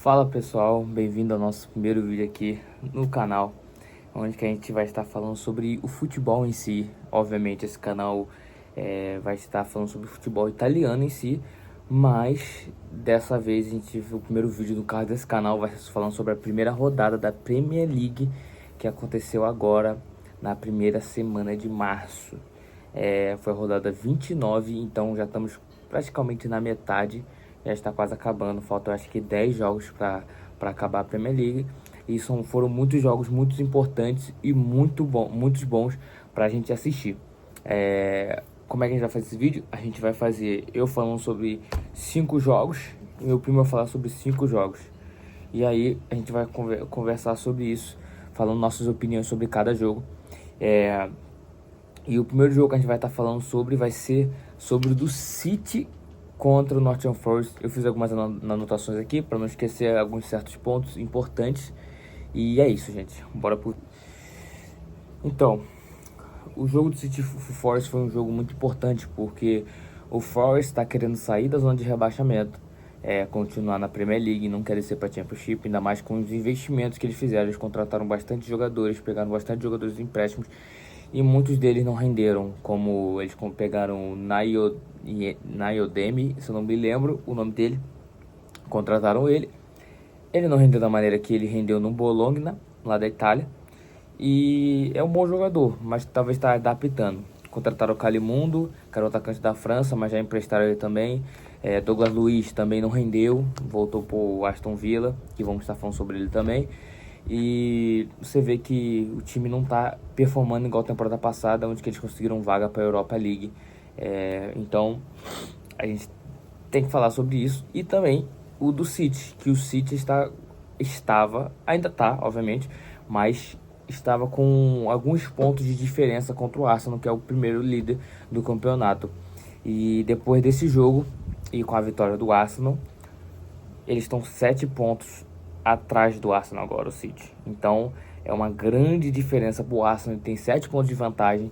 Fala pessoal, bem-vindo ao nosso primeiro vídeo aqui no canal, onde que a gente vai estar falando sobre o futebol em si. Obviamente esse canal vai estar falando sobre o futebol italiano em si, mas dessa vez a gente viu o primeiro vídeo do caso desse canal vai estar falando sobre a primeira rodada da Premier League que aconteceu agora na primeira semana de março. Foi a rodada 29, então já estamos praticamente na metade, já está quase acabando, faltam acho que 10 jogos para acabar a Premier League. E foram muitos jogos muito importantes e muitos bons para a gente assistir. Como é que a gente vai fazer esse vídeo? A gente vai fazer eu falando sobre 5 jogos, e meu primo vai falar sobre 5 jogos. E aí a gente vai conversar sobre isso, falando nossas opiniões sobre cada jogo. E o primeiro jogo que a gente vai estar falando sobre vai ser sobre o do City contra o Nottingham Forest. Eu fiz algumas anotações aqui para não esquecer alguns certos pontos importantes. E é isso, gente. Bora pro... Então, o jogo do City Forest foi um jogo muito importante porque o Forest está querendo sair da zona de rebaixamento, continuar na Premier League, não quer descer para a Championship, ainda mais com os investimentos que eles fizeram. Eles contrataram bastante jogadores, pegaram bastante jogadores de empréstimos e muitos deles não renderam, como eles pegaram o Nayodemi, se eu não me lembro o nome dele, contrataram ele não rendeu da maneira que ele rendeu no Bologna, lá da Itália, e é um bom jogador, mas talvez está adaptando. Contrataram o Calimundo, que era o atacante da França, mas já emprestaram ele também. Douglas Luiz também não rendeu, voltou para o Aston Villa, que vamos estar falando sobre ele também. E você vê que o time não está performando igual a temporada passada, onde que eles conseguiram vaga para a Europa League. Então a gente tem que falar sobre isso. E também o do City, que o City ainda está, obviamente, mas estava com alguns pontos de diferença contra o Arsenal, que é o primeiro líder do campeonato. E depois desse jogo, e com a vitória do Arsenal, eles estão 7 pontos atrás do Arsenal agora, o City. Então é uma grande diferença para o Arsenal, ele tem 7 pontos de vantagem.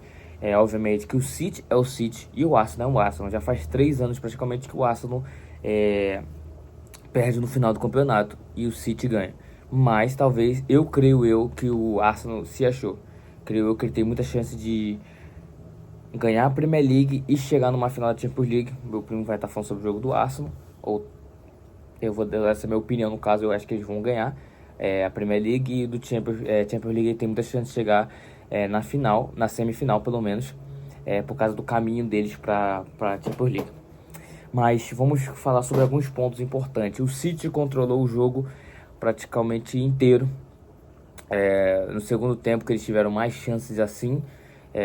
Obviamente que o City é o City e o Arsenal é o Arsenal. Já faz 3 anos praticamente que o Arsenal perde no final do campeonato e o City ganha. Mas talvez, creio eu que o Arsenal se achou. Creio eu que ele tem muita chance de ganhar a Premier League e chegar numa final da Champions League. Meu primo vai estar falando sobre o jogo do Arsenal, ou eu vou dar essa minha opinião, no caso eu acho que eles vão ganhar a Premier League, e do Champions League tem muita chance de chegar na final, na semifinal pelo menos, por causa do caminho deles para a Champions League. Mas vamos falar sobre alguns pontos importantes. O City controlou o jogo praticamente inteiro. No segundo tempo que eles tiveram mais chances assim,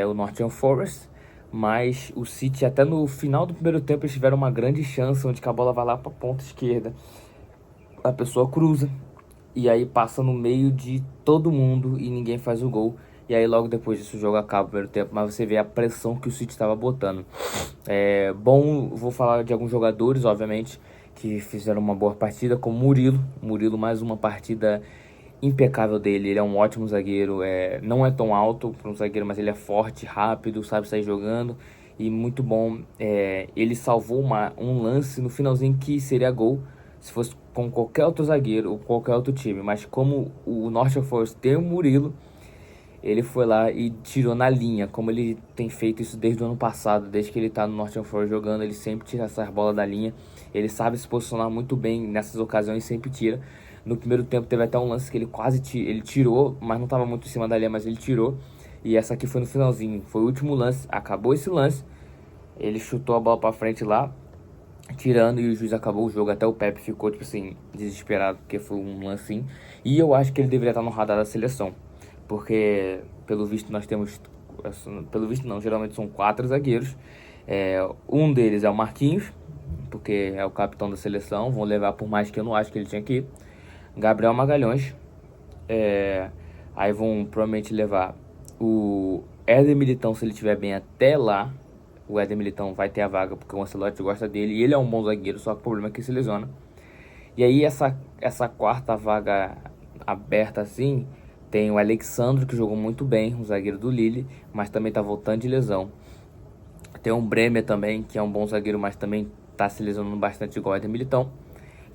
o Nottingham Forest, mas o City até no final do primeiro tempo eles tiveram uma grande chance, onde que a bola vai lá para a ponta esquerda, a pessoa cruza e aí passa no meio de todo mundo e ninguém faz o gol. E aí logo depois disso o jogo acaba o primeiro tempo, mas você vê a pressão que o City estava botando. Vou falar de alguns jogadores, obviamente, que fizeram uma boa partida, como Murilo, mais uma partida impecável dele. Ele é um ótimo zagueiro, não é tão alto para um zagueiro, mas ele é forte, rápido, sabe sair jogando e muito bom. Ele salvou um lance no finalzinho que seria gol se fosse com qualquer outro zagueiro ou qualquer outro time, mas como o Nottingham Forest tem o Murilo, ele foi lá e tirou na linha, como ele tem feito isso desde o ano passado. Desde que ele tá no Nottingham Forest jogando, ele sempre tira essas bolas da linha. Ele sabe se posicionar muito bem nessas ocasiões, sempre tira. No primeiro tempo teve até um lance que ele ele tirou, mas não estava muito em cima da linha, mas ele tirou. E essa aqui foi no finalzinho, foi o último lance, acabou esse lance, ele chutou a bola pra frente lá, tirando, e o juiz acabou o jogo. Até o Pepe ficou, tipo assim, desesperado, porque foi um lance. E eu acho que ele deveria estar no radar da seleção, porque pelo visto nós temos, pelo visto não, geralmente são 4 zagueiros. Um deles é o Marquinhos, porque é o capitão da seleção, vão levar, por mais que eu não acho que ele tinha que ir. Gabriel Magalhães, aí vão provavelmente levar o Éder Militão, se ele estiver bem até lá. O Éder Militão vai ter a vaga porque o Ancelotti gosta dele e ele é um bom zagueiro, só que o problema é que ele se lesiona. E aí essa quarta vaga aberta assim, tem o Alexandro, que jogou muito bem, um zagueiro do Lille, mas também tá voltando de lesão. Tem o Bremer também, que é um bom zagueiro, mas também tá se lesionando bastante igual o Éder Militão.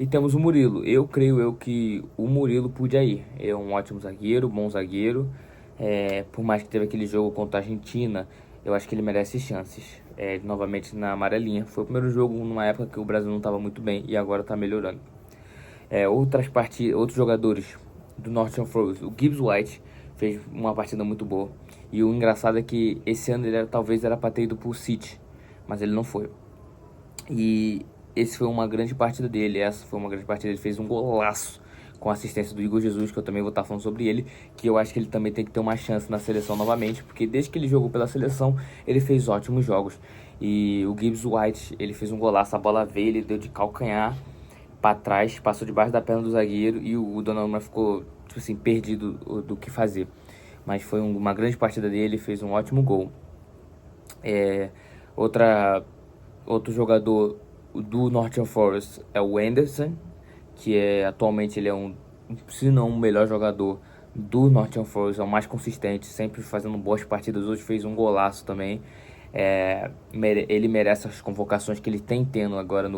E temos o Murilo. Eu creio que o Murilo podia ir. Ele é um ótimo zagueiro, bom zagueiro. Por mais que teve aquele jogo contra a Argentina, eu acho que ele merece chances. Novamente na amarelinha. Foi o primeiro jogo numa época que o Brasil não estava muito bem e agora está melhorando. Outros jogadores do Nottingham Forest, o Gibbs White fez uma partida muito boa. E o engraçado é que esse ano talvez era para ter ido pro City, mas ele não foi. E esse foi uma grande partida dele. Essa foi uma grande partida. Ele fez um golaço com a assistência do Igor Jesus, que eu também vou estar falando sobre ele, que eu acho que ele também tem que ter uma chance na seleção novamente, porque desde que ele jogou pela seleção, ele fez ótimos jogos. E o Gibbs White, ele fez um golaço, a bola veio, ele deu de calcanhar para trás, passou debaixo da perna do zagueiro e o Donnarumma ficou, tipo assim, perdido do que fazer. Mas foi uma grande partida dele, fez um ótimo gol. É, outra Outro jogador do Nottingham Forest é o Henderson, que atualmente ele é se não o melhor jogador do Nottingham Forest, é o mais consistente, sempre fazendo boas partidas. Hoje fez um golaço também. Ele merece as convocações que ele tem tendo agora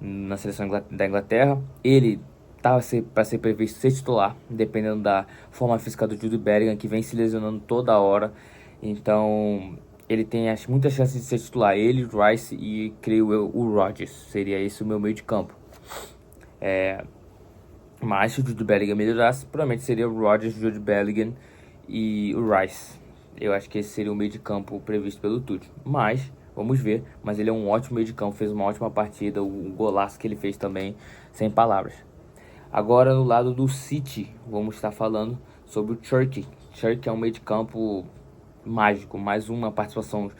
na seleção da Inglaterra. Ele estava para ser previsto ser titular, dependendo da forma física do Jude Bellingham, que vem se lesionando toda hora. Então, ele tem muitas chances de ser titular. Ele, o Rice e, creio eu, o Rodgers. Seria esse o meu meio de campo. Mas se o Jude Bellingham melhorasse, provavelmente seria o Rodgers, o Jude Bellingham e o Rice. Eu acho que esse seria o meio de campo previsto pelo Tuchel. Mas, vamos ver. Mas ele é um ótimo meio de campo, fez uma ótima partida. O golaço que ele fez também, sem palavras. Agora, no lado do City, vamos estar falando sobre o Cherki. Cherki é um meio de campo mágico, mais uma participação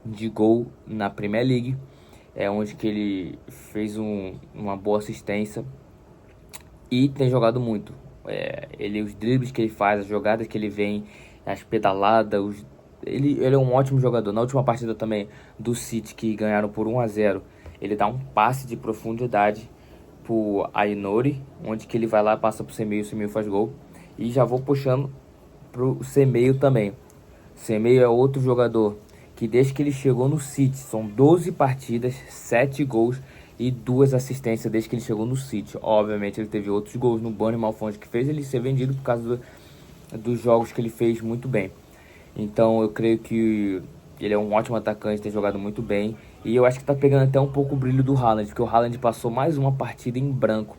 de gol na Premier League, onde que ele fez uma boa assistência e tem jogado muito. Os dribles que ele faz, as jogadas que ele vem, as pedaladas, ele é um ótimo jogador. Na última partida também do City, que ganharam por 1-0, ele dá um passe de profundidade pro Aïnouri, onde que ele vai lá, passa pro Semedo, o Semedo faz gol. E já vou puxando pro Semedo também. Semedo é outro jogador que desde que ele chegou no City, são 12 partidas, 7 gols e 2 assistências desde que ele chegou no City. Obviamente ele teve outros gols no Bournemouth, onde que fez ele ser vendido por causa dos jogos que ele fez muito bem. Então eu creio que ele é um ótimo atacante, tem jogado muito bem. E eu acho que tá pegando até um pouco o brilho do Haaland, porque o Haaland passou mais uma partida em branco.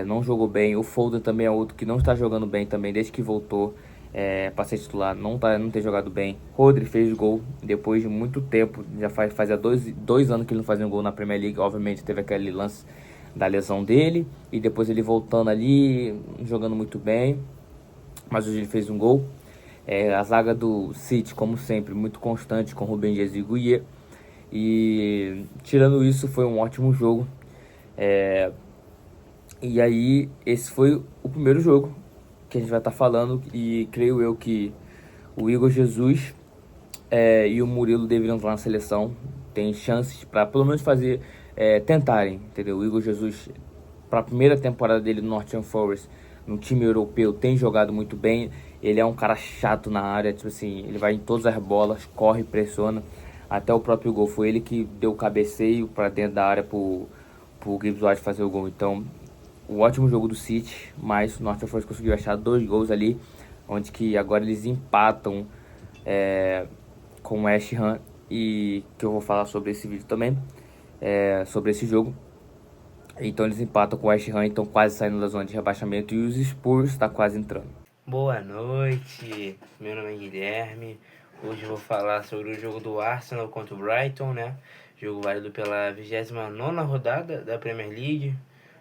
Não jogou bem. O Foden também é outro que não está jogando bem também, desde que voltou para ser titular. Não tem jogado bem. Rodri fez gol depois de muito tempo. Já fazia dois anos que ele não fazia um gol na Premier League. Obviamente teve aquele lance da lesão dele. E depois ele voltando ali, jogando muito bem. Mas hoje ele fez um gol. A zaga do City, como sempre, muito constante com Rúben Dias e Guier. E tirando isso, foi um ótimo jogo. E aí, esse foi o primeiro jogo que a gente vai estar falando. E creio eu que o Igor Jesus e o Murilo deveriam estar na seleção. Tem chances para pelo menos tentarem, entendeu? O Igor Jesus, para a primeira temporada dele no Nottingham Forest, no time europeu, tem jogado muito bem. Ele é um cara chato na área, tipo assim, ele vai em todas as bolas, corre, pressiona. Até o próprio gol foi ele que deu o cabeceio para dentro da área pro Gibbs White fazer o gol. Então, um ótimo jogo do City, mas o Nottingham Forest conseguiu achar 2 gols ali, onde que agora eles empatam com o West Ham, e que eu vou falar sobre esse vídeo também, sobre esse jogo. Então eles empatam com o West Ham, então quase saindo da zona de rebaixamento, e os Spurs está quase entrando. Boa noite, meu nome é Guilherme. Hoje eu vou falar sobre o jogo do Arsenal contra o Brighton, né? Jogo válido pela 29ª rodada da Premier League.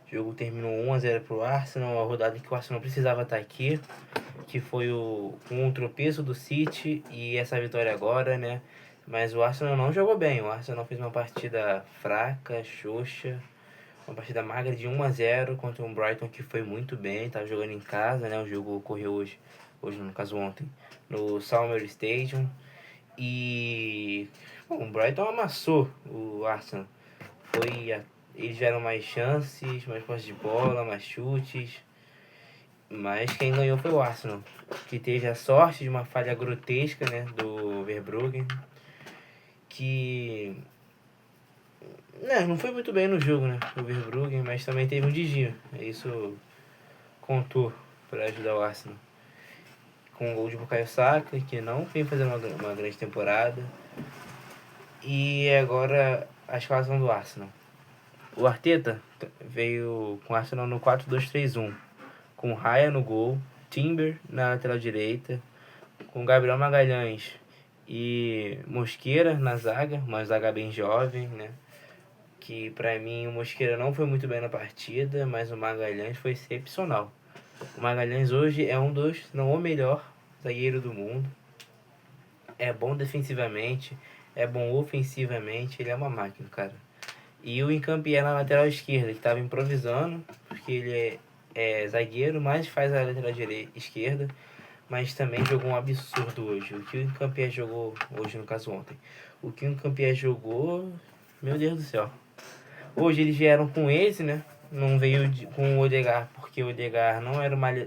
O jogo terminou 1-0 pro Arsenal, a rodada em que o Arsenal precisava estar aqui, que foi um tropeço do City e essa vitória agora, né? Mas o Arsenal não jogou bem, o Arsenal fez uma partida fraca, xoxa, uma partida magra de 1-0 contra um Brighton que foi muito bem, estava jogando em casa, né? O jogo ocorreu hoje no caso ontem, no Salmer Stadium. E bom, o Brighton amassou o Arsenal. Eles tiveram mais chances, mais posse de bola, mais chutes. Mas quem ganhou foi o Arsenal, que teve a sorte de uma falha grotesca, né, do Verbruggen, que Não foi muito bem no jogo, né? O Verbruggen, mas também teve um desvio. Isso contou para ajudar o Arsenal. Com o gol de Bukayo Saka, que não vem fazendo uma grande temporada. E agora a escalação do Arsenal. O Arteta veio com o Arsenal no 4-2-3-1, com Raya no gol, Timber na lateral direita, com Gabriel Magalhães e Mosqueira na zaga, uma zaga bem jovem, né? Que pra mim o Mosqueira não foi muito bem na partida, mas o Magalhães foi excepcional. O Magalhães hoje é um dos, se não o melhor zagueiro do mundo. É bom defensivamente, é bom ofensivamente, ele é uma máquina, cara. E o Incampié na lateral esquerda, ele estava improvisando, porque ele é zagueiro, mas faz a lateral esquerda, mas também jogou um absurdo hoje. O que o Incampié jogou hoje, no caso ontem, o que o Incampié jogou, meu Deus do céu. Hoje eles vieram com esse, né? Não veio com o Odegaard, porque o Odegaard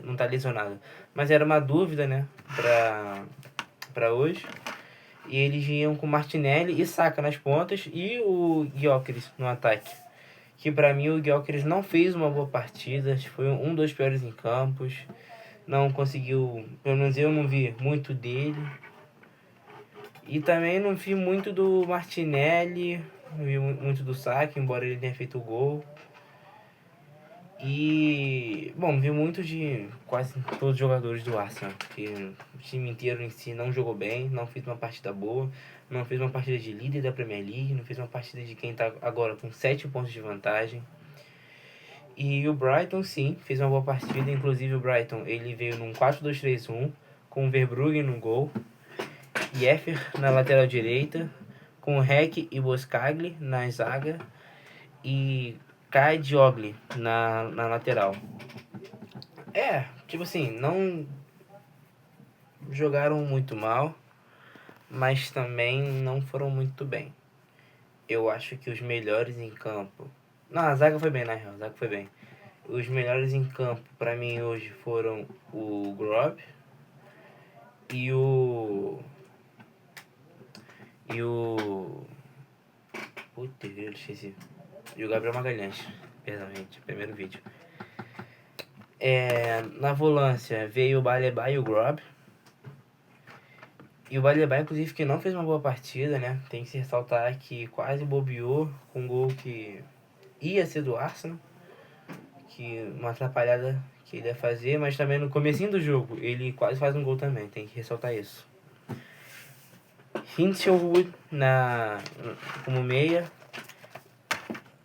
não tá lesionado, mas era uma dúvida, né, pra hoje. E eles vinham com Martinelli e Saka nas pontas e o Gyökeres no ataque. Que pra mim o Gyökeres não fez uma boa partida, foi um dos piores em campos. Não conseguiu, pelo menos eu não vi muito dele. E também não vi muito do Martinelli, não vi muito do Saka, embora ele tenha feito o gol. E, bom, vi muito de quase todos os jogadores do Arsenal, porque o time inteiro em si não jogou bem, não fez uma partida boa, não fez uma partida de líder da Premier League, não fez uma partida de quem está agora com 7 pontos de vantagem. E o Brighton, sim, fez uma boa partida, inclusive o Brighton, ele veio num 4-2-3-1, com o Verbruggen no gol, Jeffer na lateral direita, com o Reck e Boscagli na zaga, e Kai Diogli na lateral. Tipo assim, não jogaram muito mal, mas também não foram muito bem. Eu acho que os melhores em campo... Não, a zaga foi bem, na real, a zaga foi bem. Os melhores em campo, pra mim, hoje foram o Grob e o... Puta, eu esqueci. E o Gabriel Magalhães. Perdão, gente, primeiro vídeo. Na volância veio o Baleba e o Grob. E o Baleba, inclusive, que não fez uma boa partida, né? Tem que se ressaltar que quase bobeou com um gol que ia ser do Arsenal. Que uma atrapalhada que ele ia fazer, mas também no comecinho do jogo ele quase faz um gol também, tem que ressaltar isso. Hinshelwood como meia.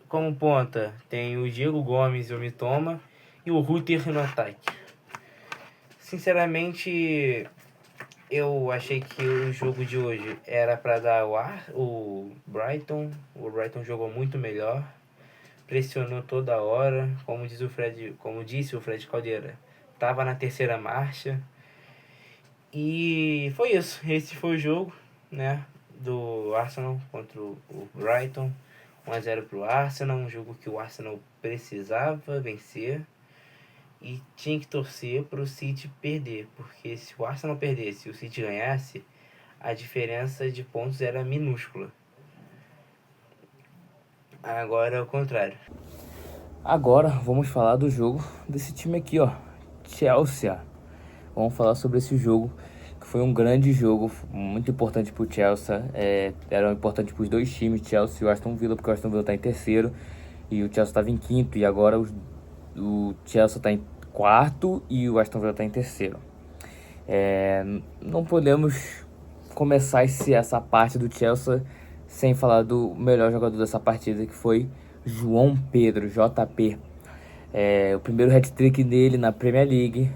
Como ponta tem o Diego Gomes e o Mitoma e o Rutter no ataque. Sinceramente, eu achei que o jogo de hoje era para dar o Brighton. O Brighton jogou muito melhor, pressionou toda hora, como disse o Fred Caldeira, estava na terceira marcha. E foi isso. Esse foi o jogo, né, do Arsenal contra o Brighton. 1-0 pro Arsenal, um jogo que o Arsenal precisava vencer e tinha que torcer pro City perder, porque se o Arsenal perdesse e o City ganhasse, a diferença de pontos era minúscula. Agora é o contrário. Agora vamos falar do jogo desse time aqui, ó, Chelsea. Vamos falar sobre esse jogo, que foi um grande jogo, muito importante pro Chelsea. Era importante pros dois times, Chelsea e o Aston Villa, porque o Aston Villa tá em terceiro e o Chelsea estava em quinto, e agora o Chelsea tá em quarto e o Aston Villa tá em terceiro. Não podemos começar essa parte do Chelsea sem falar do melhor jogador dessa partida, que foi João Pedro, JP. O primeiro hat-trick dele na Premier League.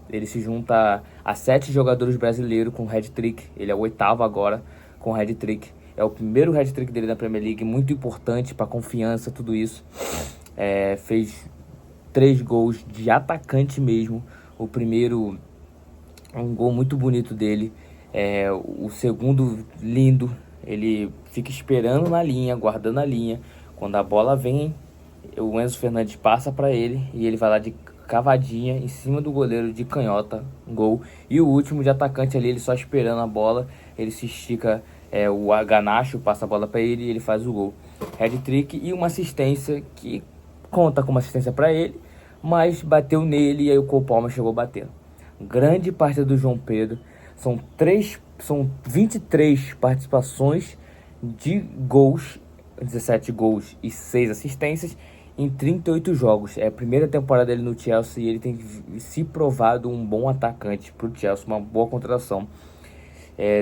Ele se junta a 7 jogadores brasileiros com hat-trick. Ele é o 8º agora com hat-trick. É o primeiro hat-trick dele na Premier League, muito importante para confiança, tudo isso. Fez 3 gols de atacante mesmo. O primeiro, um gol muito bonito dele. O segundo, lindo. Ele fica esperando na linha, guardando a linha. Quando a bola vem, o Enzo Fernandes passa para ele e ele vai lá de cavadinha em cima do goleiro de canhota, gol. E o último de atacante ali, ele só esperando a bola, ele se estica, o Ganacho passa a bola para ele e ele faz o gol. hat-trick e uma assistência que conta como assistência para ele, mas bateu nele e aí o Cole Palmer chegou batendo. Grande parte do João Pedro, são 23 participações de gols, 17 gols e 6 assistências em 38 jogos. É a primeira temporada dele no Chelsea e ele tem se provado um bom atacante para o Chelsea, uma boa contratação.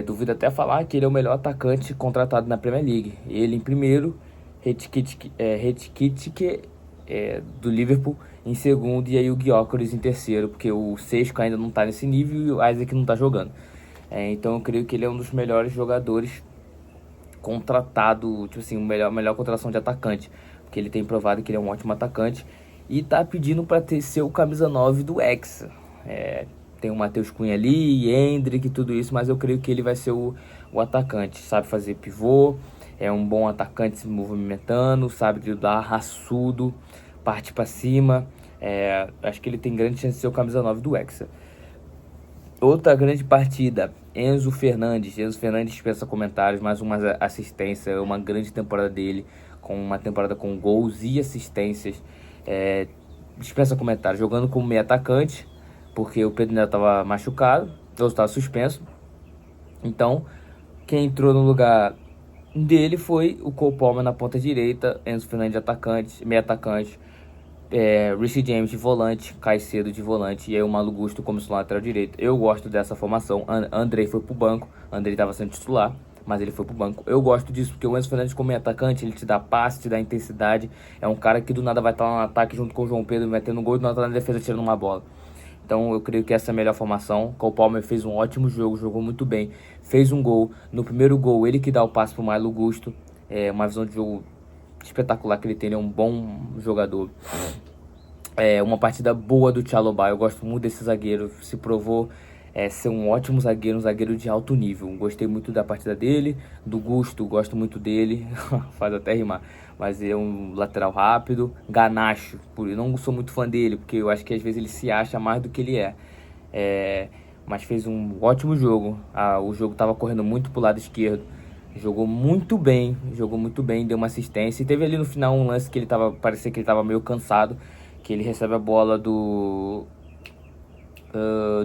Duvido até falar que ele é o melhor atacante contratado na Premier League. Ele em primeiro, Rakitic do Liverpool em segundo e aí o Gyökeres em terceiro, porque o Sesco ainda não tá nesse nível e o Isaac não tá jogando. Então eu creio que ele é um dos melhores jogadores contratado, tipo assim, a melhor contratação de atacante, porque ele tem provado que ele é um ótimo atacante e tá pedindo para ser o camisa 9 do Hexa. Tem o Matheus Cunha ali, Endrick e tudo isso, mas eu creio que ele vai ser o atacante. Sabe fazer pivô, é um bom atacante se movimentando, sabe driblar, raçudo, parte para cima. Acho que ele tem grande chance de ser o camisa 9 do Hexa. Outra grande partida, Enzo Fernandes. Enzo Fernandes dispensa comentários, mais uma assistência, uma grande temporada dele, com uma temporada com gols e assistências. Dispensa comentários, jogando como meio atacante, porque o Pedro Neto estava machucado, ou estava suspenso. Então, quem entrou no lugar dele foi o Cole Palmer na ponta direita, Enzo Fernandes atacante, meio atacante, Reece James de volante, Caicedo de volante e aí o Malo Gusto como lateral direito. Eu gosto dessa formação. Andrei foi pro banco, Andrei estava sendo titular, mas ele foi pro banco. Eu gosto disso porque o Enzo Fernandes como atacante, ele te dá passe, te dá intensidade. É um cara que do nada vai estar no ataque junto com o João Pedro, metendo um gol e do nada tá na defesa tirando uma bola. Então eu creio que essa é a melhor formação. Cole Palmer fez um ótimo jogo, jogou muito bem, fez um gol. No primeiro gol ele que dá o passe pro Malo Gusto. Uma visão de jogo espetacular que ele tem, ele é um bom jogador. Uma partida boa do Chalobah, eu gosto muito desse zagueiro, se provou ser um ótimo zagueiro, um zagueiro de alto nível. Gostei muito da partida dele, do Gusto, gosto muito dele, faz até rimar, mas ele é um lateral rápido, ganacho, eu não sou muito fã dele, porque eu acho que às vezes ele se acha mais do que ele mas fez um ótimo jogo. O jogo estava correndo muito pro lado esquerdo, jogou muito bem, deu uma assistência, e teve ali no final um lance que parecia que ele estava meio cansado, que ele recebe a bola do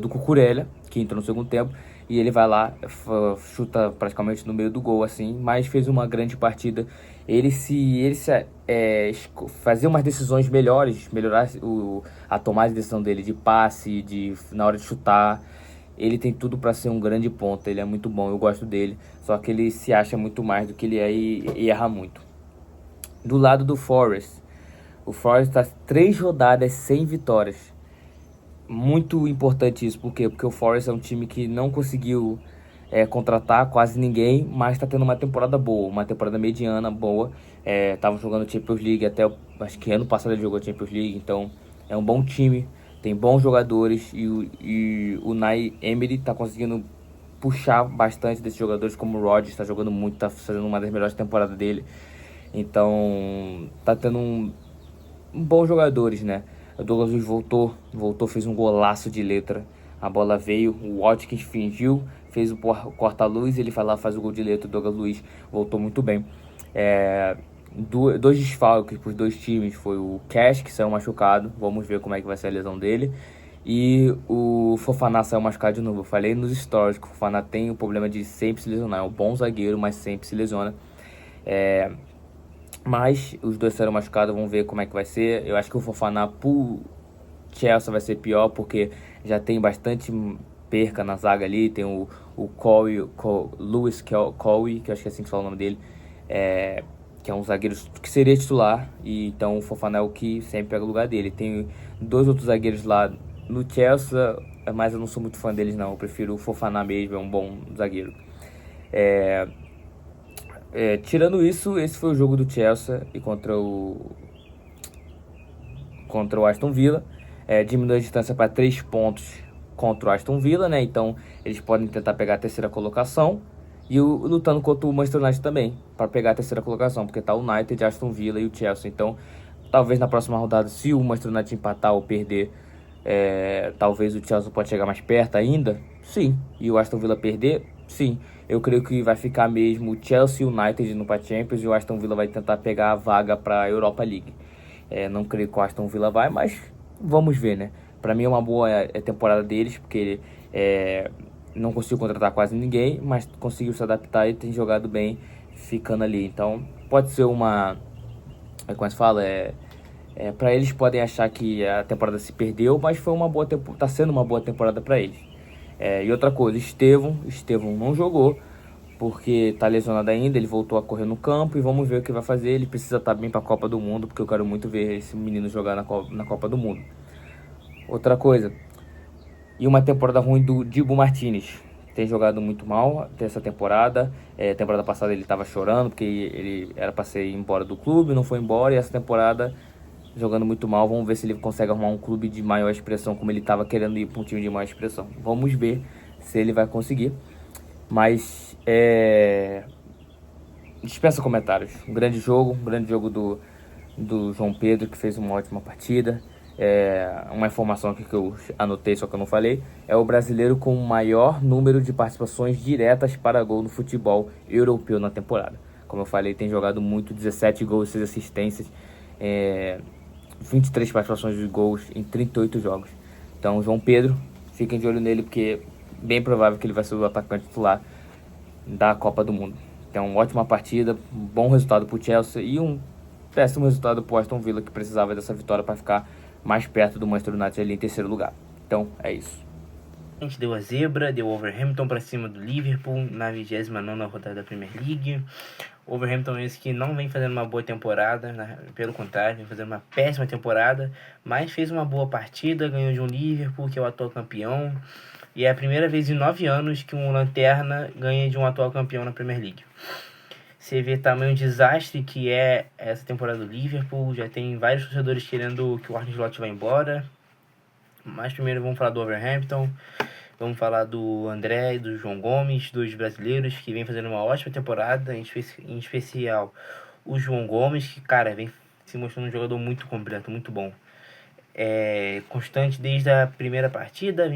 Cucurella, que entrou no segundo tempo, e ele vai lá, chuta praticamente no meio do gol, assim, mas fez uma grande partida. Ele fazer umas decisões melhores, melhorar a tomada de decisão dele, de passe, na hora de chutar. Ele tem tudo para ser um grande ponta, ele é muito bom, eu gosto dele, só que ele se acha muito mais do que ele é e erra muito. Do lado do Forest, o Forest está 3 rodadas sem vitórias. Muito importante isso, por quê? Porque o Forest é um time que não conseguiu contratar quase ninguém, mas está tendo uma temporada boa, uma temporada mediana boa. Tava jogando Champions League até, acho que ano passado ele jogou Champions League, então é um bom time, tem bons jogadores e o Unai Emery está conseguindo puxar bastante desses jogadores, como o Rodgers está jogando muito, está fazendo uma das melhores temporadas dele. Então tá tendo bons jogadores, né? O Douglas Luiz voltou, fez um golaço de letra. A bola veio, o Watkins fingiu, fez o corta-luz, ele vai lá, faz o gol de letra. O Douglas Luiz voltou muito bem. Dois desfalques para os dois times, foi o Cash, que saiu machucado, vamos ver como é que vai ser a lesão dele, e o Fofana saiu machucado de novo. Eu falei nos stories que o Fofana tem o problema de sempre se lesionar, é um bom zagueiro, mas sempre se lesiona. Mas os dois saíram machucados, vamos ver como é que vai ser. Eu acho que o Fofana pro Chelsea vai ser pior, porque já tem bastante perca na zaga ali. Tem o Lewis Coley, que eu acho que é assim que fala o nome dele, que é um zagueiro que seria titular, e então o Fofana é o que sempre pega o lugar dele. Tem 2 outros zagueiros lá no Chelsea, mas eu não sou muito fã deles não, eu prefiro o Fofana mesmo, é um bom zagueiro. Tirando isso, esse foi o jogo do Chelsea e contra o Aston Villa. Diminuiu a distância para 3 pontos contra o Aston Villa, né? Então eles podem tentar pegar a terceira colocação e lutando contra o Manchester United também para pegar a terceira colocação, porque tá o United, Aston Villa e o Chelsea. Então talvez na próxima rodada, se o Manchester United empatar ou perder, talvez o Chelsea pode chegar mais perto ainda, sim, e o Aston Villa perder, sim, eu creio que vai ficar mesmo o Chelsea e o United indo para Champions e o Aston Villa vai tentar pegar a vaga para a Europa League. Não creio que o Aston Villa vai, mas vamos ver, né? Para mim é uma boa temporada deles, porque é, não conseguiu contratar quase ninguém, mas conseguiu se adaptar e tem jogado bem ficando ali. Então pode ser uma, como se fala, para eles podem achar que a temporada se perdeu, mas foi uma boa tá sendo uma boa temporada para eles. E outra coisa, Estevão não jogou porque tá lesionado ainda, ele voltou a correr no campo e vamos ver o que vai fazer. Ele precisa estar bem para a Copa do Mundo, porque eu quero muito ver esse menino jogar na Copa do Mundo. Outra coisa, e uma temporada ruim do Dibu Martinez. Tem jogado muito mal essa temporada. Temporada passada ele estava chorando porque ele era para ser embora do clube, não foi embora. E essa temporada jogando muito mal. Vamos ver se ele consegue arrumar um clube de maior expressão, como ele estava querendo ir para um time de maior expressão. Vamos ver se ele vai conseguir. Mas dispensa comentários. Um grande jogo do João Pedro, que fez uma ótima partida. Uma informação aqui que eu anotei, só que eu não falei, é o brasileiro com o maior número de participações diretas para gol no futebol europeu na temporada. Como eu falei, tem jogado muito, 17 gols, 6 assistências, 23 participações de gols em 38 jogos. Então, João Pedro, fiquem de olho nele, porque é bem provável que ele vai ser o atacante titular da Copa do Mundo. Então, ótima partida, bom resultado para o Chelsea e um péssimo resultado para o Aston Villa, que precisava dessa vitória para ficar mais perto do Manchester United ali em terceiro lugar. Então, é isso. A gente deu a zebra, deu o Wolverhampton para cima do Liverpool na 29ª rodada da Premier League. O Wolverhampton é esse que não vem fazendo uma boa temporada, pelo contrário, vem fazendo uma péssima temporada, mas fez uma boa partida, ganhou de um Liverpool, que é o atual campeão, e é a primeira vez em 9 anos que um lanterna ganha de um atual campeão na Premier League. Você vê tamanho desastre que é essa temporada do Liverpool, já tem vários torcedores querendo que o Arne Slot vá embora. Mas primeiro vamos falar do Wolverhampton, vamos falar do André e do João Gomes, dois brasileiros que vem fazendo uma ótima temporada, em especial o João Gomes, que, cara, vem se mostrando um jogador muito completo, muito bom. Constante desde a primeira partida,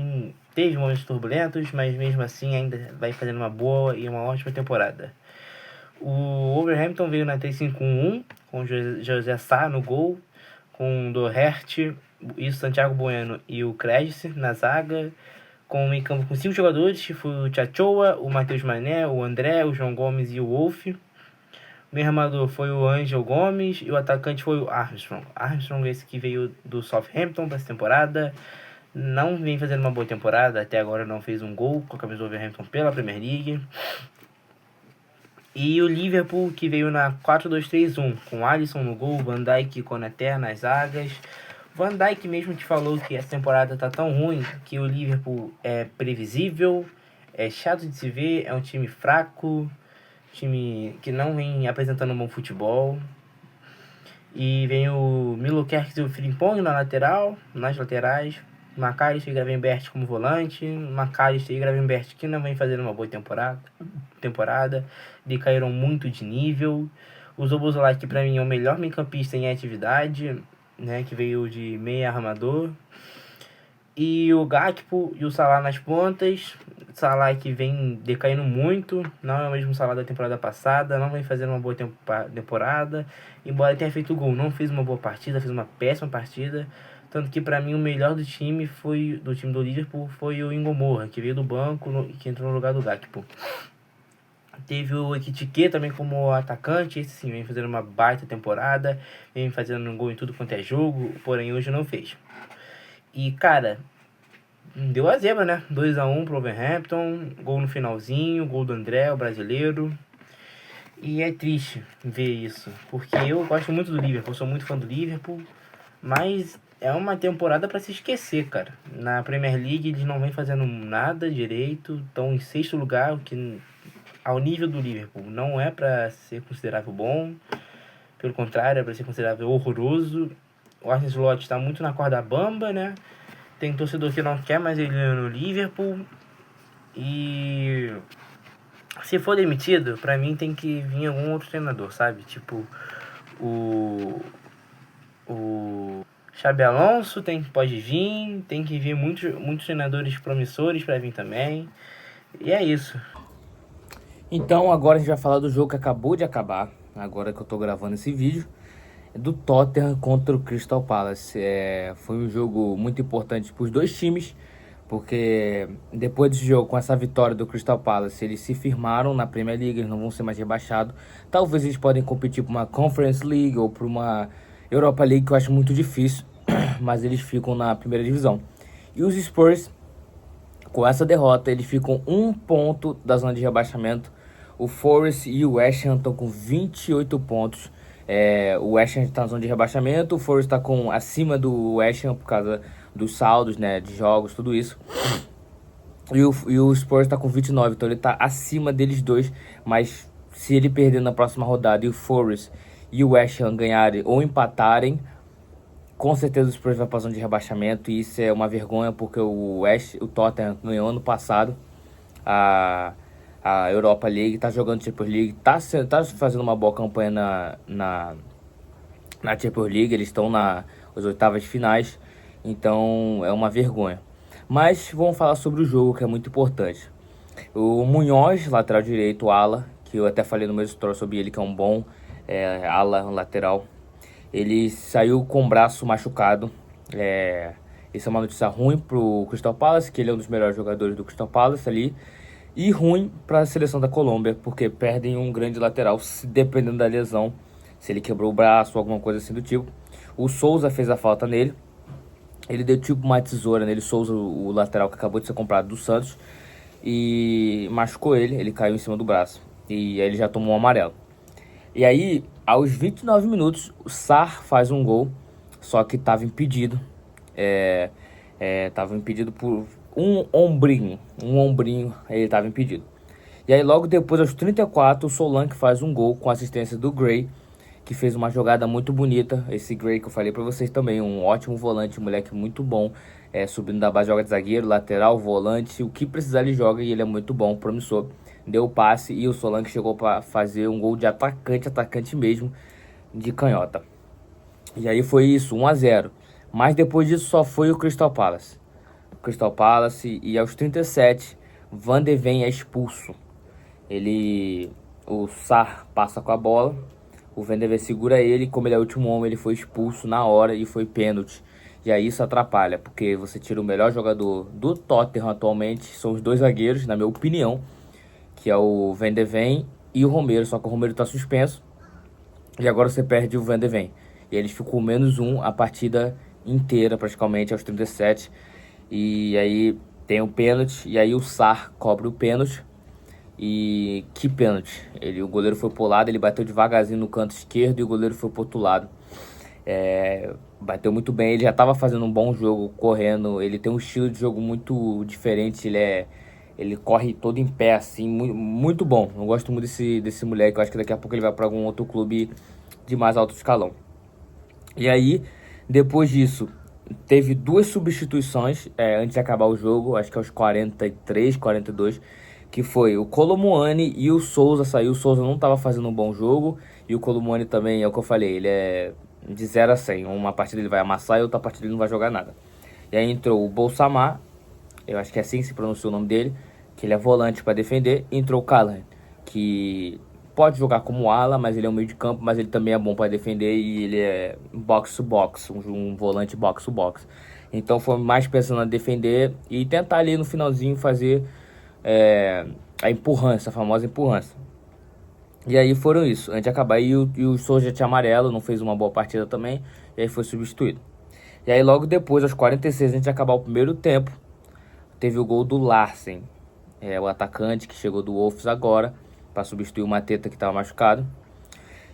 teve momentos turbulentos, mas mesmo assim ainda vai fazendo uma boa e uma ótima temporada. O Wolverhampton veio na 3-5-1, com José Sá no gol, com o Doherty, o Santiago Bueno e o Krejci na zaga, com o meio campo com 5 jogadores, que foi o Chachoa, o Matheus Mané, o André, o João Gomes e o Wolf. O meio armador foi o Ângelo Gomes e o atacante foi o Armstrong. Armstrong, esse que veio do Southampton para essa temporada, não vem fazendo uma boa temporada, até agora não fez um gol com a camisa do Wolverhampton pela Premier League. E o Liverpool, que veio na 4-2-3-1, com Alisson no gol, Van Dijk e Konaté nas zagas. Van Dijk mesmo que falou que essa temporada tá tão ruim que o Liverpool é previsível, é chato de se ver, é um time fraco, time que não vem apresentando um bom futebol. E vem o Milo Kerkez e o Frimpong nas laterais. McAllister e Gravenberch como volante. McAllister e Gravenberch que não vem fazendo uma boa temporada. Decaíram muito de nível. O Szoboszlai, que pra mim é o melhor meio-campista em atividade, né, que veio de meia armador. E o Gakpo e o Salah nas pontas. Salah que vem decaindo muito, não é o mesmo Salah da temporada passada, não vem fazendo uma boa temporada, embora tenha feito gol, não fez uma boa partida, fez uma péssima partida, tanto que para mim o melhor do time do Liverpool foi o Ingo Moura, que veio do banco e que entrou no lugar do Gakpo. Teve o Ekitike também como atacante, esse sim, vem fazendo uma baita temporada, vem fazendo um gol em tudo quanto é jogo, porém hoje não fez. E cara, deu a zebra, né? 2-1 pro Wolverhampton, gol no finalzinho, gol do André, o brasileiro. E é triste ver isso, porque eu gosto muito do Liverpool, sou muito fã do Liverpool, mas é uma temporada para se esquecer, cara. Na Premier League eles não vêm fazendo nada direito, estão em sexto lugar, o que ao nível do Liverpool não é para ser considerável bom, pelo contrário, é para ser considerável horroroso. O Arne Slot está muito na corda bamba, né? Tem torcedor que não quer mais ele no Liverpool. E se for demitido, pra mim tem que vir algum outro treinador, sabe? Tipo, o Xabi Alonso pode vir. Tem que vir muitos treinadores promissores pra vir também. E é isso. Então agora a gente vai falar do jogo que acabou de acabar, agora que eu tô gravando esse vídeo, do Tottenham contra o Crystal Palace. Foi um jogo muito importante para os dois times, porque depois desse jogo, com essa vitória do Crystal Palace, eles se firmaram na Premier League, eles não vão ser mais rebaixados. Talvez eles podem competir por uma Conference League ou por uma Europa League, que eu acho muito difícil, mas eles ficam na primeira divisão. E os Spurs, com essa derrota, eles ficam um ponto da zona de rebaixamento. O Forest e o West Ham estão com 28 pontos. O West Ham está na zona de rebaixamento, o Forest está acima do West Ham por causa dos saldos, né, de jogos, tudo isso. E o Spurs está com 29, então ele está acima deles dois. Mas se ele perder na próxima rodada e o Forest e o West Ham ganharem ou empatarem, com certeza o Spurs vai para a zona de rebaixamento. E isso é uma vergonha, porque o Tottenham ganhou ano passado a Europa League, tá jogando Champions League, tá fazendo uma boa campanha na Champions League, eles estão nas oitavas finais, então é uma vergonha. Mas vamos falar sobre o jogo, que é muito importante. O Munhoz, lateral direito, ala, que eu até falei no meu story sobre ele, que é um bom ala, um lateral. Ele saiu com o braço machucado. Isso é uma notícia ruim pro Crystal Palace, que ele é um dos melhores jogadores do Crystal Palace ali. E ruim para a seleção da Colômbia, porque perdem um grande lateral, se dependendo da lesão, se ele quebrou o braço ou alguma coisa assim do tipo. O Souza fez a falta nele. Ele deu tipo uma tesoura nele, Souza, o lateral que acabou de ser comprado do Santos, e machucou ele caiu em cima do braço. E aí ele já tomou um amarelo. E aí, aos 29 minutos, o Sarr faz um gol, só que estava impedido. Estava impedido por um ombrinho, ele estava impedido. E aí logo depois, aos 34, o Solanke faz um gol com assistência do Gray, que fez uma jogada muito bonita. Esse Gray que eu falei pra vocês também, um ótimo volante, um moleque muito bom, subindo da base, joga de zagueiro, lateral, volante, o que precisar ele joga, e ele é muito bom, promissor. Deu o passe e o Solanke chegou para fazer um gol de atacante mesmo, de canhota. E aí foi isso, 1 a 0. Mas depois disso só foi o Crystal Palace. E aos 37, Van de Ven é expulso. O Sarr passa com a bola, o Van de Ven segura ele, como ele é o último homem, ele foi expulso na hora e foi pênalti. E aí isso atrapalha, porque você tira o melhor jogador do Tottenham atualmente, são os dois zagueiros, na minha opinião, que é o Van de Ven e o Romero, só que o Romero está suspenso. E agora você perde o Van de Ven. E eles ficou -1 a partida inteira, praticamente, aos 37. E aí tem o pênalti, e aí o Sarr cobra o pênalti. E que pênalti! O goleiro foi pro lado, ele bateu devagarzinho no canto esquerdo e o goleiro foi pro outro lado. Bateu muito bem, ele já estava fazendo um bom jogo, correndo. Ele tem um estilo de jogo muito diferente, ele corre todo em pé, assim, muito, muito bom. Eu gosto muito desse moleque, eu acho que daqui a pouco ele vai para algum outro clube de mais alto escalão. E aí, depois disso, teve 2 substituições antes de acabar o jogo, acho que aos 43, 42, que foi o Kolo Muani e o Souza saiu. O Souza não estava fazendo um bom jogo, e o Kolo Muani também, é o que eu falei, ele é de 0 a 100. Uma partida ele vai amassar e outra partida ele não vai jogar nada. E aí entrou o Bolsamar, eu acho que é assim que se pronuncia o nome dele, que ele é volante para defender. Entrou o Callahan, que pode jogar como ala, mas ele é um meio de campo, mas ele também é bom para defender, e ele é box-to-box, um volante box-to-box. Então foi mais pensando em defender e tentar ali no finalzinho fazer a empurrância, a famosa empurrância. E aí foram isso, antes de acabar. E o Souza tinha amarelo, não fez uma boa partida também, e aí foi substituído. E aí logo depois, aos 46, antes de acabar o primeiro tempo, teve o gol do Larsen, o atacante que chegou do Wolves agora, para substituir o Mateta, que estava machucado.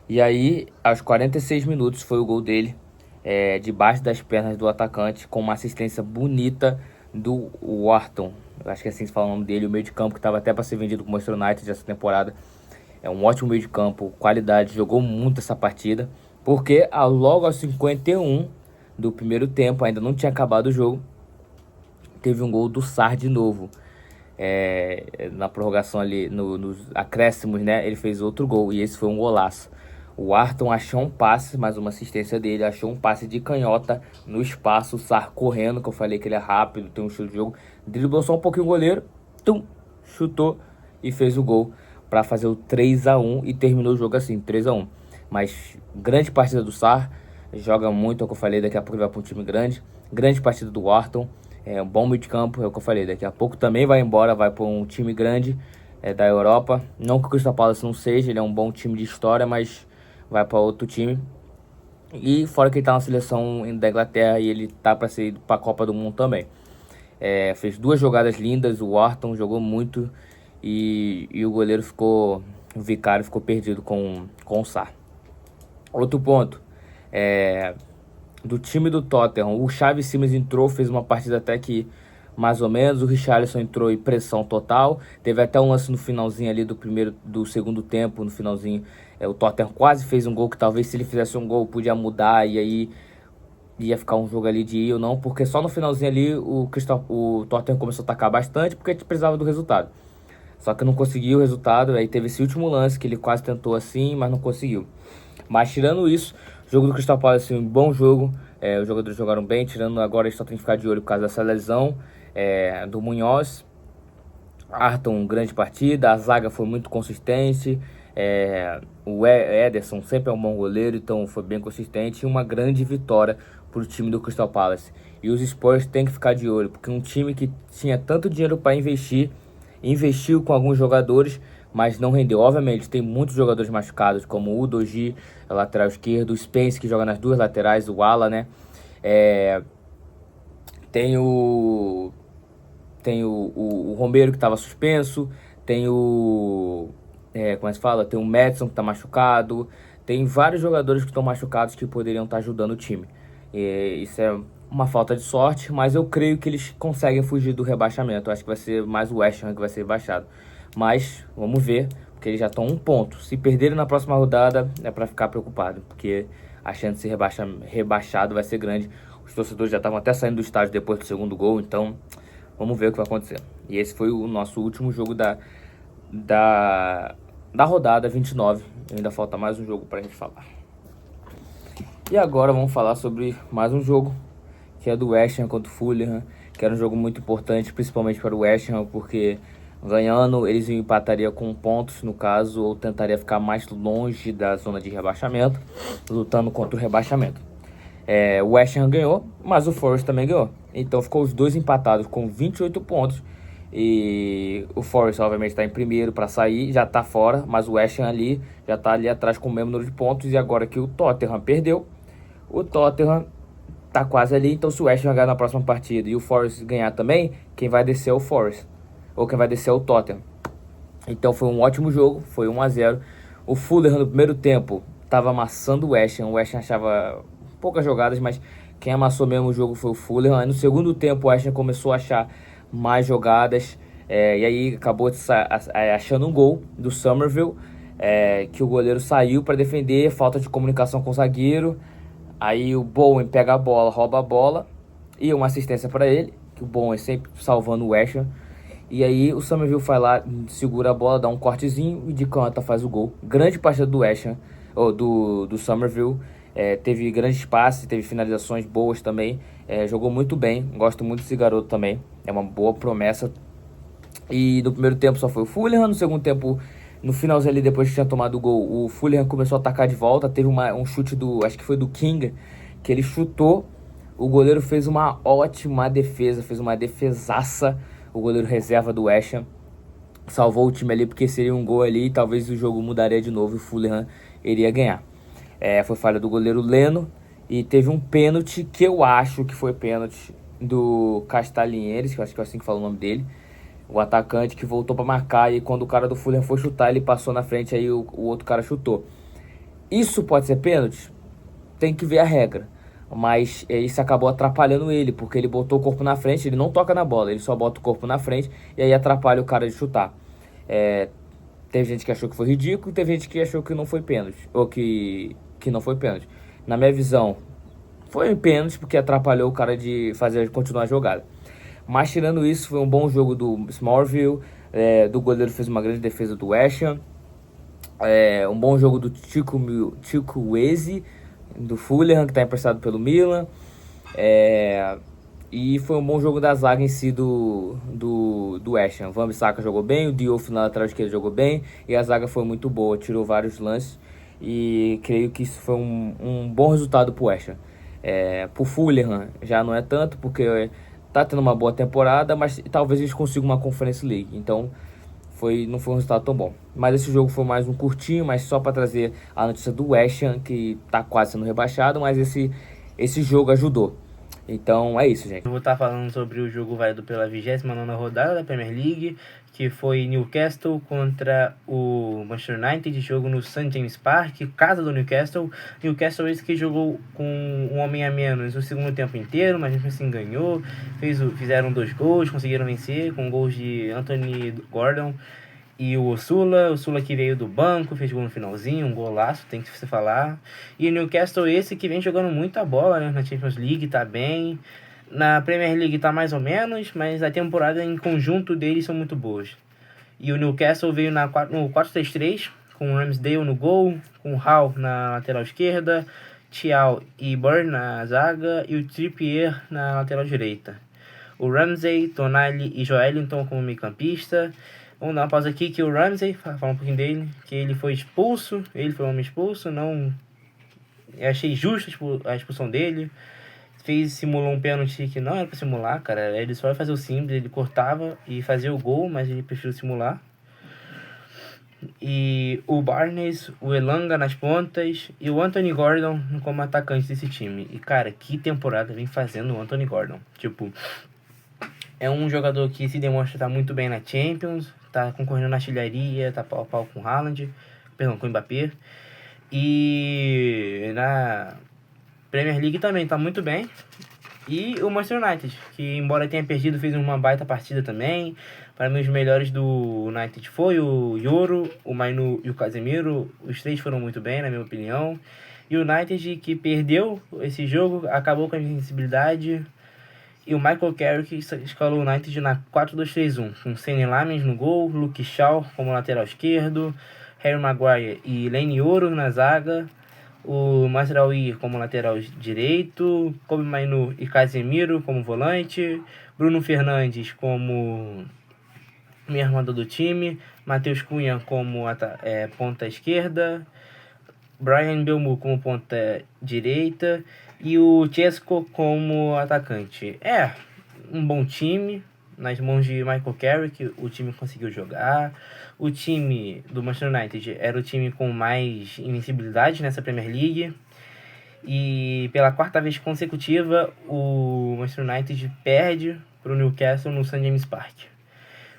E aí, aos 46 minutos, foi o gol dele, debaixo das pernas do atacante, com uma assistência bonita do Wharton. Eu acho que é assim que se fala o nome dele, o meio de campo que estava até para ser vendido com o Manchester United essa temporada. É um ótimo meio de campo, qualidade, jogou muito essa partida, porque logo aos 51 do primeiro tempo, ainda não tinha acabado o jogo, teve um gol do Sarr de novo. Na prorrogação ali, nos acréscimos, né, ele fez outro gol, e esse foi um golaço. O Wharton achou um passe, mais uma assistência dele, achou um passe de canhota no espaço, o Sarr correndo, que eu falei que ele é rápido, tem um estilo de jogo, driblou só um pouquinho o goleiro, chutou e fez o gol para fazer o 3-1 e terminou o jogo assim, 3-1. Mas grande partida do Sarr, joga muito, é o que eu falei, daqui a pouco ele vai para um time grande. Grande partida do Wharton, um bom meio de campo, é o que eu falei, daqui a pouco também vai embora, vai para um time grande da Europa. Não que o Crystal Palace não seja, ele é um bom time de história, mas vai para outro time. E fora que ele tá na seleção da Inglaterra e ele tá para ser para a Copa do Mundo também. Fez 2 jogadas lindas, o Wharton jogou muito e o goleiro ficou, o Vicário ficou perdido com o Sarr. Outro ponto, do time do Tottenham, o Xavi Simons entrou, fez uma partida até que mais ou menos, o Richarlison entrou em pressão total, teve até um lance no finalzinho ali do segundo tempo, no finalzinho, o Tottenham quase fez um gol que talvez se ele fizesse um gol podia mudar e aí ia ficar um jogo ali de ir ou não, porque só no finalzinho ali o Tottenham começou a atacar bastante porque a gente precisava do resultado. Só que não conseguiu o resultado, aí teve esse último lance que ele quase tentou assim, mas não conseguiu. Mas tirando isso, o jogo do Crystal Palace um bom jogo, os jogadores jogaram bem, tirando agora eles só tem que ficar de olho por causa dessa lesão do Munhoz. Arton, grande partida, a zaga foi muito consistente, o Ederson sempre é um bom goleiro, então foi bem consistente e uma grande vitória para o time do Crystal Palace. E os Spurs têm que ficar de olho, porque um time que tinha tanto dinheiro para investir, investiu com alguns jogadores, mas não rendeu. Obviamente, tem muitos jogadores machucados, como o Udogie, lateral esquerdo, o Spence, que joga nas 2 laterais, o Ala, né? Tem o Romero, que estava suspenso, tem como é que se fala? Tem o Madison, que está machucado, tem vários jogadores que estão machucados que poderiam estar ajudando o time. Isso é uma falta de sorte, mas eu creio que eles conseguem fugir do rebaixamento. Eu acho que vai ser mais o West Ham que vai ser rebaixado. Mas vamos ver, porque eles já estão 1 ponto. Se perderem na próxima rodada, é para ficar preocupado, porque a chance de ser rebaixado vai ser grande. Os torcedores já estavam até saindo do estádio depois do segundo gol, então vamos ver o que vai acontecer. E esse foi o nosso último jogo da rodada 29. Ainda falta mais um jogo pra gente falar. E agora vamos falar sobre mais um jogo, que é do West Ham contra o Fulham, que era um jogo muito importante, principalmente para o West Ham, porque ganhando eles empatariam com pontos, no caso, ou tentaria ficar mais longe da zona de rebaixamento, lutando contra o rebaixamento. O West Ham ganhou, mas o Forest também ganhou. Então ficou os dois empatados com 28 pontos. E o Forest obviamente está em primeiro para sair, já está fora, mas o West Ham ali já está ali atrás com o mesmo número de pontos. E agora que o Tottenham perdeu, o Tottenham tá quase ali. Então se o West Ham ganhar na próxima partida e o Forest ganhar também, quem vai descer é o Forest, ou quem vai descer é o Tottenham. Então foi um ótimo jogo, foi 1-0. O Fulham no primeiro tempo estava amassando o West Ham achava poucas jogadas, mas quem amassou mesmo o jogo foi o Fulham. Aí no segundo tempo o West Ham começou a achar mais jogadas, e aí acabou achando um gol do Somerville, que o goleiro saiu para defender, falta de comunicação com o zagueiro. Aí o Bowen pega a bola, rouba a bola e uma assistência para ele, que o Bowen sempre salvando o West Ham. E aí o Somerville vai lá, segura a bola, dá um cortezinho e de canhota faz o gol. Grande partida do West Ham, do Somerville. Teve grandes passes, teve finalizações boas também. Jogou muito bem, gosto muito desse garoto também. É uma boa promessa. E no primeiro tempo só foi o Fulham. No segundo tempo, no finalzinho ali, depois que tinha tomado o gol, o Fulham começou a atacar de volta. Teve um chute acho que foi do King, que ele chutou. O goleiro fez uma ótima defesa, fez uma defesaça. O goleiro reserva do West Ham salvou o time ali, porque seria um gol ali e talvez o jogo mudaria de novo e o Fulham iria ganhar. Foi falha do goleiro Leno e teve um pênalti que eu acho que foi pênalti do Castalinheres, que eu acho que é assim que fala o nome dele, o atacante que voltou para marcar, e quando o cara do Fulham foi chutar, ele passou na frente, aí o outro cara chutou. Isso pode ser pênalti? Tem que ver a regra. Mas isso acabou atrapalhando ele, porque ele botou o corpo na frente, ele não toca na bola, ele só bota o corpo na frente e aí atrapalha o cara de chutar. Teve gente que achou que foi ridículo, teve gente que achou que não foi pênalti, ou que não foi pênalti. Na minha visão, foi um pênalti porque atrapalhou o cara de continuar a jogada. Mas tirando isso, foi um bom jogo do Smallville, do goleiro fez uma grande defesa do West Ham. Um bom jogo do Chukwueze, do Fulham, que está emprestado pelo Milan. E foi um bom jogo da zaga em si do West Ham. Van Bissaka jogou bem, o Diouf na lateral esquerda jogou bem, e a zaga foi muito boa, tirou vários lances, e creio que isso foi um bom resultado pro West Ham. Pro Fulham já não é tanto, porque tá tendo uma boa temporada, mas talvez eles consigam uma Conference League, então não foi um resultado tão bom. Mas esse jogo foi mais um curtinho, mas só para trazer a notícia do West Ham, que tá quase sendo rebaixado, mas esse jogo ajudou. Então é isso, gente. Eu vou estar falando sobre o jogo válido pela 29ª rodada da Premier League, que foi Newcastle contra o Manchester United, jogo no St. James Park, casa do Newcastle. Newcastle esse que jogou com um homem a menos o segundo tempo inteiro, mas mesmo assim ganhou, fizeram 2 gols, conseguiram vencer com gols de Anthony Gordon e o Osula que veio do banco, fez gol no finalzinho, um golaço, tem que se falar. E o Newcastle esse que vem jogando muita bola, né, na Champions League, tá bem. Na Premier League tá mais ou menos, mas a temporada em conjunto deles são muito boas. E o Newcastle veio no 4-3-3, com o Ramsdale no gol, com o Hall na lateral esquerda, Thiaw e Burn na zaga e o Trippier na lateral direita. O Ramsey, Tonali e Joelinton como meio-campista. Vamos dar uma pausa aqui que o Ramsey, falar um pouquinho dele, que ele foi expulso, ele foi um homem expulso, não... Eu achei justo a expulsão dele. Simulou um pênalti que não era pra simular, cara. Ele só ia fazer o simples, ele cortava e fazia o gol, mas ele preferiu simular. E o Barnes, o Elanga nas pontas e o Anthony Gordon como atacante desse time. E, cara, que temporada vem fazendo o Anthony Gordon. Tipo, é um jogador que se demonstra estar muito bem na Champions, tá concorrendo na artilharia, tá pau a pau com o Haaland, perdão, com o Mbappé. E na Premier League também tá muito bem. E o Manchester United, que embora tenha perdido, fez uma baita partida também. Para mim, os melhores do United foi o Yoro, o Mainu e o Casemiro. Os 3 foram muito bem, na minha opinião. E o United, que perdeu esse jogo, acabou com a invencibilidade. E o Michael Carrick escalou o United na 4-2-3-1, com Seny Lammens no gol, Luke Shaw como lateral esquerdo, Harry Maguire e Lane Yoro na zaga, o Mazraoui como lateral direito, Kobe Mainu e Casemiro como volante, Bruno Fernandes como meio armador do time, Matheus Cunha como ponta esquerda, Brian Mbeumo como ponta direita e o Chesco como atacante. Um bom time, nas mãos de Michael Carrick, o time conseguiu jogar. O time do Manchester United era o time com mais invencibilidade nessa Premier League. E pela 4ª vez consecutiva, o Manchester United perde para o Newcastle no St. James Park.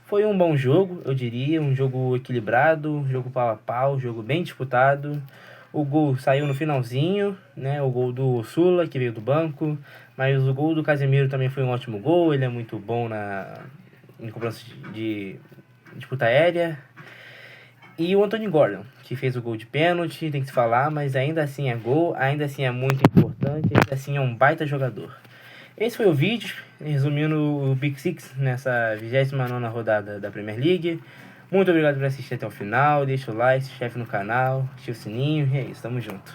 Foi um bom jogo, eu diria, um jogo equilibrado, um jogo pau a pau, um jogo bem disputado. O gol saiu no finalzinho, né? O gol do Sula, que veio do banco. Mas o gol do Casemiro também foi um ótimo gol. Ele é muito bom em cobrança de disputa aérea. E o Anthony Gordon, que fez o gol de pênalti, tem que se falar, mas ainda assim é gol, ainda assim é muito importante, ainda assim é um baita jogador. Esse foi o vídeo, resumindo o Big Six nessa 29ª rodada da Premier League. Muito obrigado por assistir até o final, deixa o like, se inscreve no canal, ativa o sininho e é isso, tamo junto.